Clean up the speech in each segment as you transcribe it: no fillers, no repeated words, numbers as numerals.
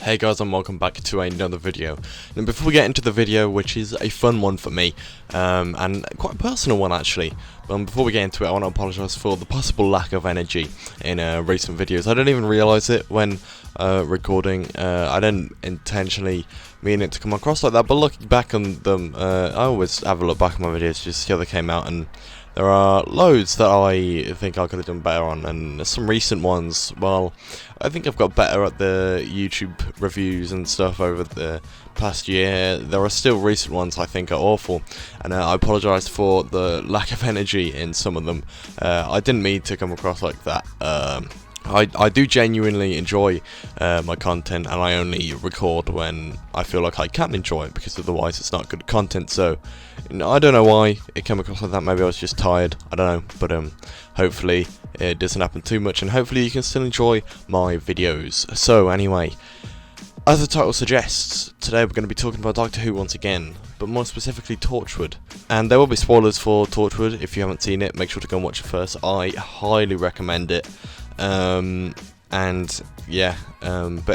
Hey guys, and welcome back to another video. And before we get into the video, which is a fun one for me, and quite a personal one actually, before we get into it, I want to apologise for the possible lack of energy in recent videos. I didn't even realise it when recording. I didn't intentionally mean it to come across like that, but looking back on them, I always have a look back at my videos just to see how they came out, and there are loads that I think I could have done better on, and some recent ones, well, I think I've got better at the YouTube reviews and stuff over the past year. There are still recent ones I think are awful, and I apologise for the lack of energy in some of them. I didn't mean to come across like that. I do genuinely enjoy my content, and I only record when I feel like I can enjoy it, because otherwise it's not good content. So I don't know why it came across like that. Maybe I was just tired, I don't know, but hopefully it doesn't happen too much, and hopefully you can still enjoy my videos. So anyway, as the title suggests, today we're going to be talking about Doctor Who once again, but more specifically Torchwood. And there will be spoilers for Torchwood. If you haven't seen it, make sure to go and watch it first. I highly recommend it. But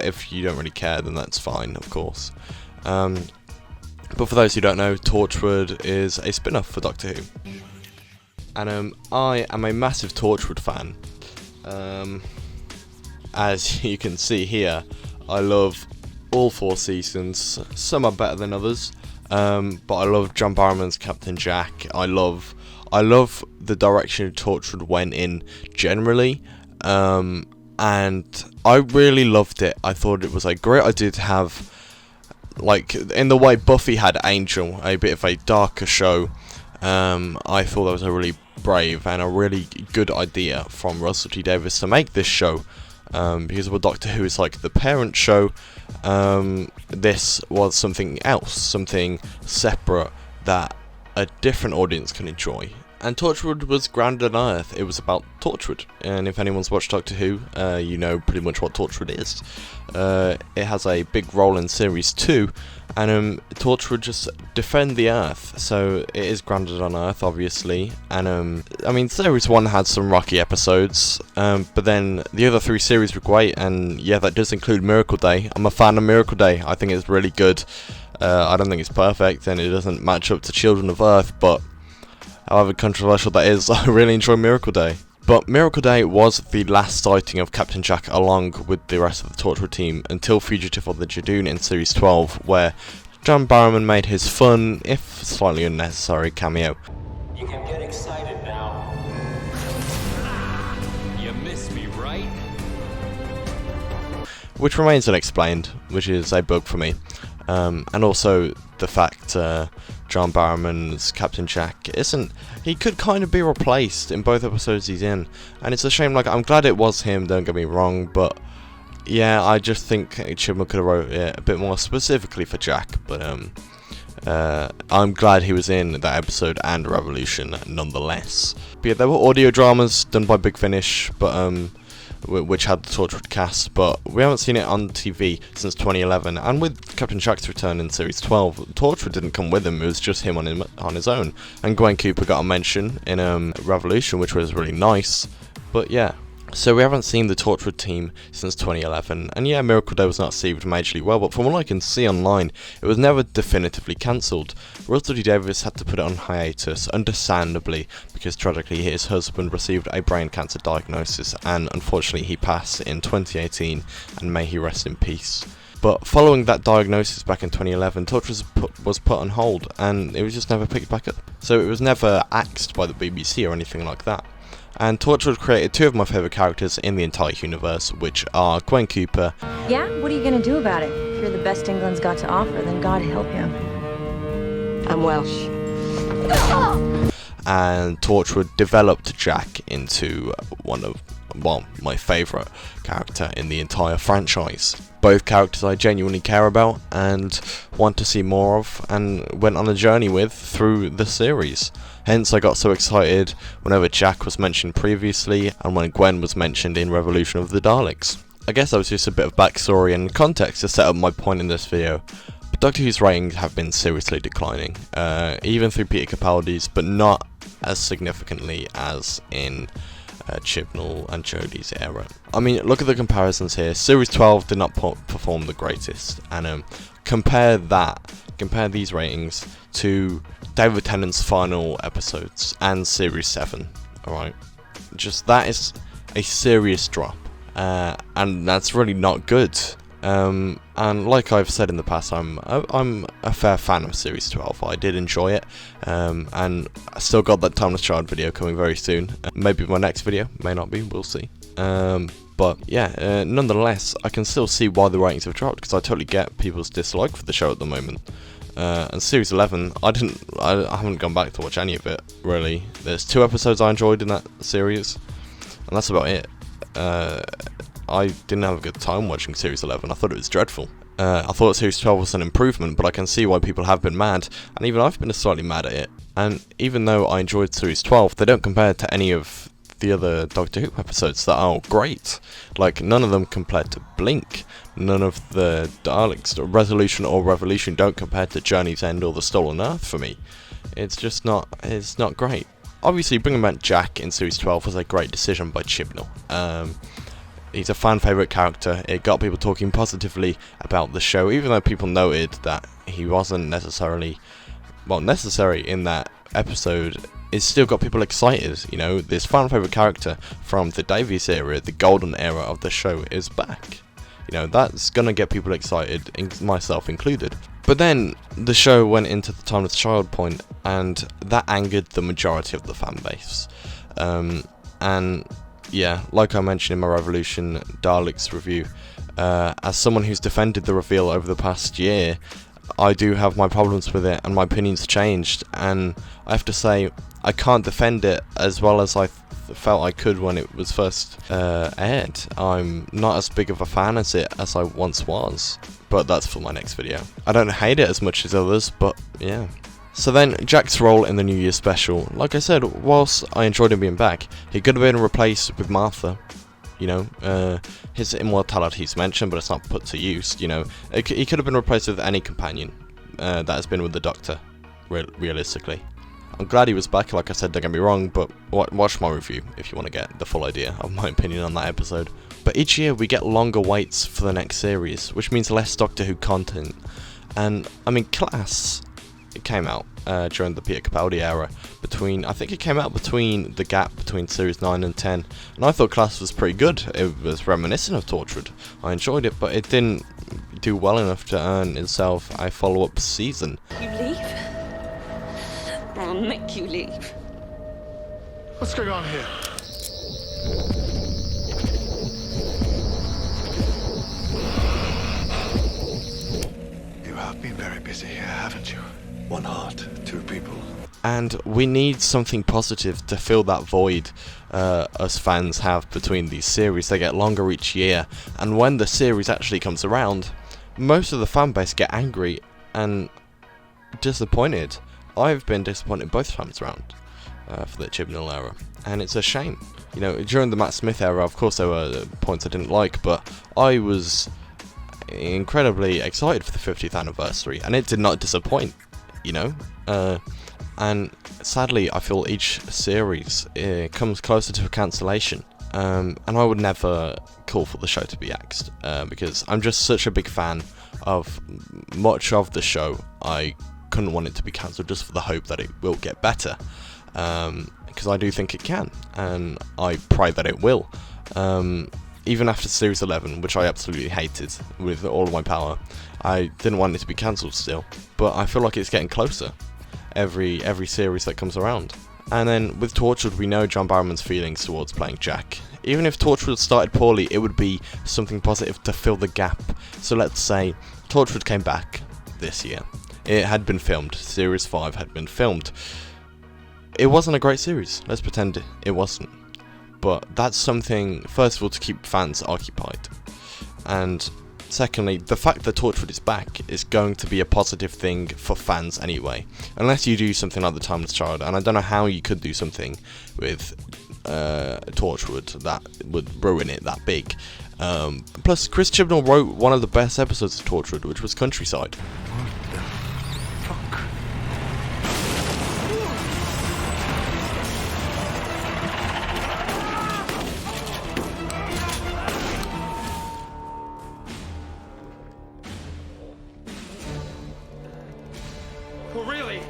if you don't really care, then that's fine, of course. But for those who don't know, Torchwood is a spin-off for Doctor Who, and I am a massive Torchwood fan. As you can see here, I love all 4 seasons. Some are better than others, but I love John Barrowman's Captain Jack. I love the direction Torchwood went in generally. And I really loved it. I thought it was a great idea to have, like, in the way Buffy had Angel, a bit of a darker show. I thought that was a really brave and a really good idea from Russell T Davies to make this show, because while Doctor Who is like the parent show, this was something else, something separate that a different audience can enjoy. And Torchwood was grounded on Earth. It was about Torchwood, and if anyone's watched Doctor Who, you know pretty much what Torchwood is. It has a big role in Series 2, and Torchwood just defend the Earth, so it is grounded on Earth, obviously. And I mean, Series 1 had some rocky episodes, but then the other 3 series were great, and yeah, that does include Miracle Day. I'm a fan of Miracle Day. I think it's really good. I don't think it's perfect, and it doesn't match up to Children of Earth, but however controversial that is, I really enjoy Miracle Day. But Miracle Day was the last sighting of Captain Jack along with the rest of the Torchwood team until Fugitive of the Jadoon in Series 12, where John Barrowman made his fun, if slightly unnecessary, cameo. You can get excited now. You miss me, right? Which remains unexplained, which is a bug for me. And also the fact John Barrowman's Captain Jack he could kind of be replaced in both episodes he's in, and it's a shame. Like, I'm glad it was him, don't get me wrong, but yeah, I just think Chibnall could have wrote it a bit more specifically for Jack, but I'm glad he was in that episode and Revolution nonetheless. But yeah, there were audio dramas done by Big Finish, but which had the Torchwood cast, but we haven't seen it on TV since 2011, and with Captain Jack's return in Series 12, Torchwood didn't come with him, it was just him on his own, and Gwen Cooper got a mention in Revolution, which was really nice. But yeah, so we haven't seen the Torchwood team since 2011, and yeah, Miracle Day was not received majorly well, but from what I can see online, it was never definitively cancelled. Russell T Davies had to put it on hiatus, understandably, because tragically his husband received a brain cancer diagnosis, and unfortunately he passed in 2018, and may he rest in peace. But following that diagnosis back in 2011, Torchwood was put on hold, and it was just never picked back up. So it was never axed by the BBC or anything like that. And Torchwood created 2 of my favourite characters in the entire universe, which are Gwen Cooper. Yeah? What are you gonna do about it? If you're the best England's got to offer, then God help you. I'm Welsh. And Torchwood developed Jack into my favourite character in the entire franchise. Both characters I genuinely care about and want to see more of, and went on a journey with through the series. Hence I got so excited whenever Jack was mentioned previously, and when Gwen was mentioned in Revolution of the Daleks. I guess that was just a bit of backstory and context to set up my point in this video. But Doctor Who's ratings have been seriously declining, even through Peter Capaldi's, but not as significantly as in Chibnall and Jodie's era. I mean, look at the comparisons here. Series 12 did not perform the greatest, and compare these ratings to David Tennant's final episodes and Series 7. Alright, just that is a serious drop, and that's really not good. And like I've said in the past, I'm a fair fan of Series 12. I did enjoy it, and I still got that Timeless Child video coming very soon. Maybe my next video, may not be, we'll see. But yeah, nonetheless, I can still see why the ratings have dropped, because I totally get people's dislike for the show at the moment. And Series 11, I haven't gone back to watch any of it, really. There's 2 episodes I enjoyed in that series, and that's about it. I didn't have a good time watching Series 11, I thought it was dreadful. I thought Series 12 was an improvement, but I can see why people have been mad, and even I've been slightly mad at it. And even though I enjoyed Series 12, they don't compare to any of the other Doctor Who episodes that are great. Like, none of them compare to Blink. None of the Daleks, Resolution or Revolution, don't compare to Journey's End or The Stolen Earth for me. It's just not, it's not great. Obviously, bringing back Jack in Series 12 was a great decision by Chibnall. He's a fan favourite character. It got people talking positively about the show, even though people noted that he wasn't necessarily, well, necessary in that episode. It still got people excited. You know, this fan favourite character from the Davies era, the golden era of the show, is back. You know, that's gonna get people excited, myself included. But then the show went into the Timeless Child point, and that angered the majority of the fan base. And yeah, like I mentioned in my Revolution Daleks review, as someone who's defended the reveal over the past year, I do have my problems with it, and my opinion's changed, and I have to say, I can't defend it as well as I felt I could when it was first aired. I'm not as big of a fan as I once was, but that's for my next video. I don't hate it as much as others, but yeah. So then, Jack's role in the New Year special. Like I said, whilst I enjoyed him being back, he could have been replaced with Martha. You know, his immortality is mentioned, but it's not put to use. You know, he could have been replaced with any companion that has been with the Doctor, realistically. I'm glad he was back, like I said, don't get me wrong, but watch my review if you want to get the full idea of my opinion on that episode. But each year we get longer waits for the next series, which means less Doctor Who content. And, I mean, Class, it came out during the Peter Capaldi era, I think it came out between the gap between Series 9 and 10, and I thought Class was pretty good. It was reminiscent of Torchwood. I enjoyed it, but it didn't do well enough to earn itself a follow-up season. You leave? I'll make you leave. What's going on here? You have been very busy here, haven't you? One heart, 2 people. And we need something positive to fill that void us fans have between these series. They get longer each year, and when the series actually comes around, most of the fan base get angry and disappointed. I've been disappointed both times around for the Chibnall era, and it's a shame. You know, during the Matt Smith era, of course there were points I didn't like, but I was incredibly excited for the 50th anniversary, and it did not disappoint, you know. And sadly, I feel each series comes closer to a cancellation, and I would never call for the show to be axed, because I'm just such a big fan of much of the show. I couldn't want it to be cancelled just for the hope that it will get better, because I do think it can, and I pray that it will. Even after Series 11, which I absolutely hated with all of my power, I didn't want it to be cancelled still, but I feel like it's getting closer every series that comes around. And then with Torchwood, we know John Barrowman's feelings towards playing Jack. Even if Torchwood started poorly, it would be something positive to fill the gap. So let's say Torchwood came back this year. It had been filmed. Series 5 had been filmed. It wasn't a great series. Let's pretend it wasn't. But that's something, first of all, to keep fans occupied. And secondly, the fact that Torchwood is back is going to be a positive thing for fans anyway. Unless you do something like The Timeless Child, and I don't know how you could do something with Torchwood that would ruin it that big. Plus, Chris Chibnall wrote one of the best episodes of Torchwood, which was Countryside. Well, really?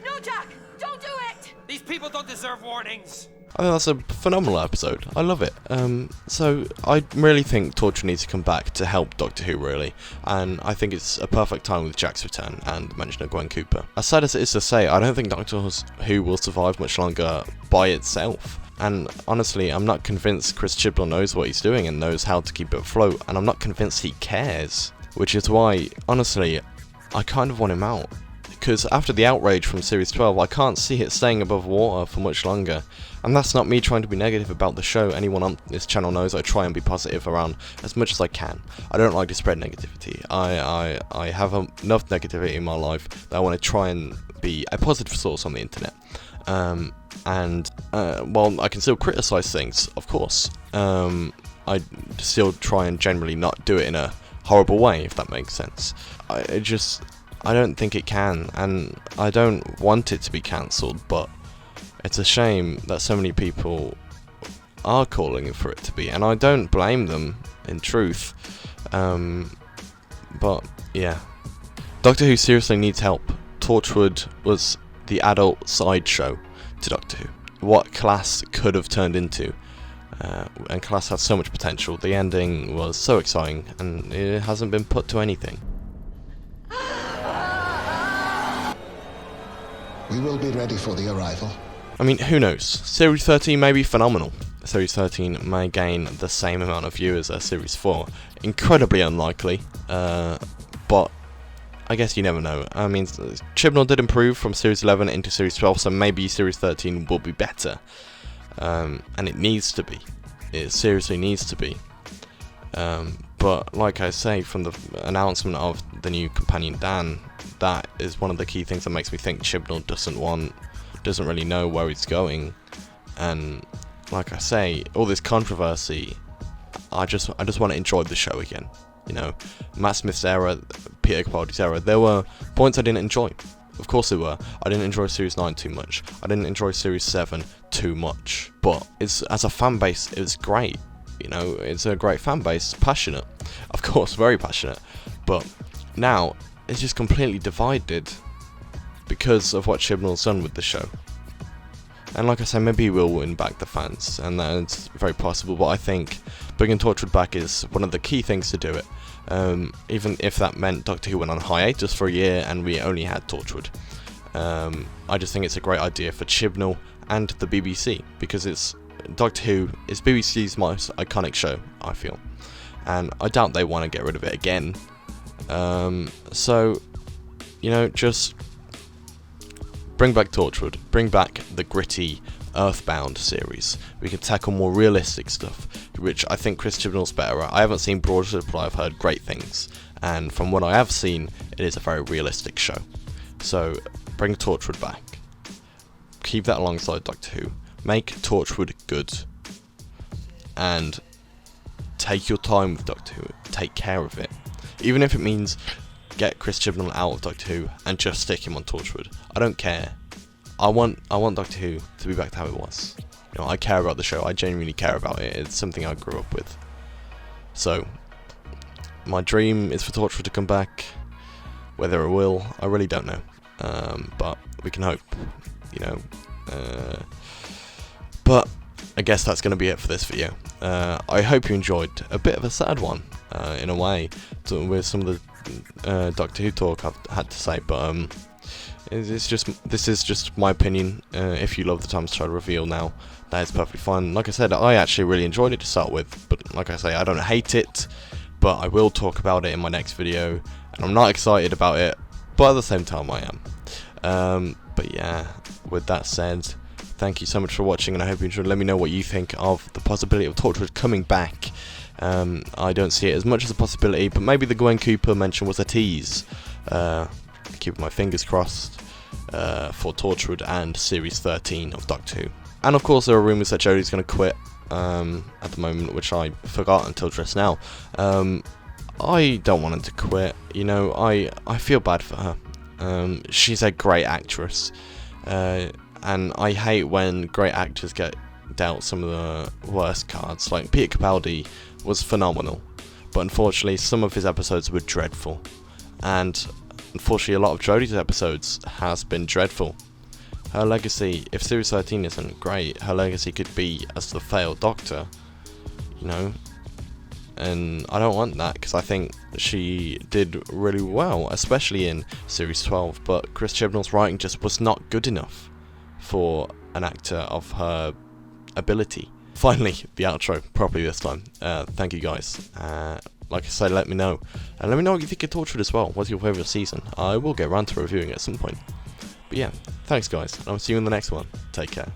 No, Jack! Don't do it! These people don't deserve warnings. I think that's a phenomenal episode. I love it. So I really think Torchwood needs to come back to help Doctor Who, really, and I think it's a perfect time with Jack's return and the mention of Gwen Cooper. As sad as it is to say, I don't think Doctor Who will survive much longer by itself. And honestly, I'm not convinced Chris Chibnall knows what he's doing and knows how to keep it afloat, and I'm not convinced he cares. Which is why, honestly, I kind of want him out. Because after the outrage from Series 12, I can't see it staying above water for much longer. And that's not me trying to be negative about the show. Anyone on this channel knows I try and be positive around as much as I can. I don't like to spread negativity. I have enough negativity in my life that I want to try and be a positive source on the internet. While I can still criticise things, of course, I still try and generally not do it in a horrible way, if that makes sense. I don't think it can, and I don't want it to be cancelled, but it's a shame that so many people are calling for it to be, and I don't blame them, in truth. But, yeah. Doctor Who seriously needs help. Torchwood was the adult sideshow to Doctor Who. What Class could have turned into. And Class had so much potential. The ending was so exciting, and it hasn't been put to anything. We will be ready for the arrival. I mean, who knows? Series 13 may be phenomenal. Series 13 may gain the same amount of viewers as Series 4. Incredibly unlikely, but I guess you never know. I mean, Chibnall did improve from Series 11 into Series 12, so maybe Series 13 will be better. And it needs to be. It seriously needs to be. But like I say, from the announcement of the new companion Dan, that is one of the key things that makes me think Chibnall doesn't really know where he's going. And like I say, all this controversy, I just want to enjoy the show again. You know, Matt Smith's era, Peter Capaldi's era, there were points I didn't enjoy. Of course there were. I didn't enjoy Series 9 too much. I didn't enjoy Series 7 too much. But as a fan base, it was great. You know, it's a great fan base, passionate. Of course, very passionate. But now, it's just completely divided because of what Chibnall's done with the show. And like I said, maybe he will win back the fans, and that's very possible, but I think bringing Torchwood back is one of the key things to do it. Even if that meant Doctor Who went on hiatus for a year and we only had Torchwood. I just think it's a great idea for Chibnall and the BBC, because Doctor Who is BBC's most iconic show, I feel. And I doubt they want to get rid of it again. So, you know, just bring back Torchwood, bring back the gritty Earthbound series. We can tackle more realistic stuff, which I think Chris Chibnall's better at. I haven't seen Broad Supply, I've heard great things, and from what I have seen, it is a very realistic show. So, bring Torchwood back. Keep that alongside Doctor Who. Make Torchwood good. And take your time with Doctor Who. Take care of it. Even if it means get Chris Chibnall out of Doctor Who and just stick him on Torchwood. I don't care. I want Doctor Who to be back to how it was. You know, I care about the show. I genuinely care about it. It's something I grew up with. So, my dream is for Torchwood to come back. Whether it will, I really don't know. But we can hope. You know. But I guess that's going to be it for this video. I hope you enjoyed a bit of a sad one, in a way, with some of the Doctor Who talk I've had to say, but this is just my opinion. If you love the Times Child reveal now, that is perfectly fine. Like I said, I actually really enjoyed it to start with, but like I say, I don't hate it, but I will talk about it in my next video, and I'm not excited about it, but at the same time I am. But yeah, with that said, thank you so much for watching, and I hope you enjoyed. Let me know what you think of the possibility of Torchwood coming back. I don't see it as much as a possibility, but maybe the Gwen Cooper mention was a tease. Keeping my fingers crossed for Torchwood and Series 13 of Doctor Who. And of course there are rumours that Jodie's going to quit at the moment, which I forgot until just now. I don't want her to quit, you know, I feel bad for her. She's a great actress. And I hate when great actors get dealt some of the worst cards. Like Peter Capaldi was phenomenal, but unfortunately some of his episodes were dreadful, and unfortunately a lot of Jodie's episodes has been dreadful. Her legacy, if Series 13 isn't great, her legacy could be as the failed Doctor, you know, and I don't want that, because I think she did really well, especially in Series 12, but Chris Chibnall's writing just was not good enough for an actor of her ability. Finally, the outro, properly this time. Thank you guys. Like I said, let me know. And let me know what you think of Torchwood as well. What's your favourite season? I will get around to reviewing it at some point. But yeah, thanks guys, and I'll see you in the next one. Take care.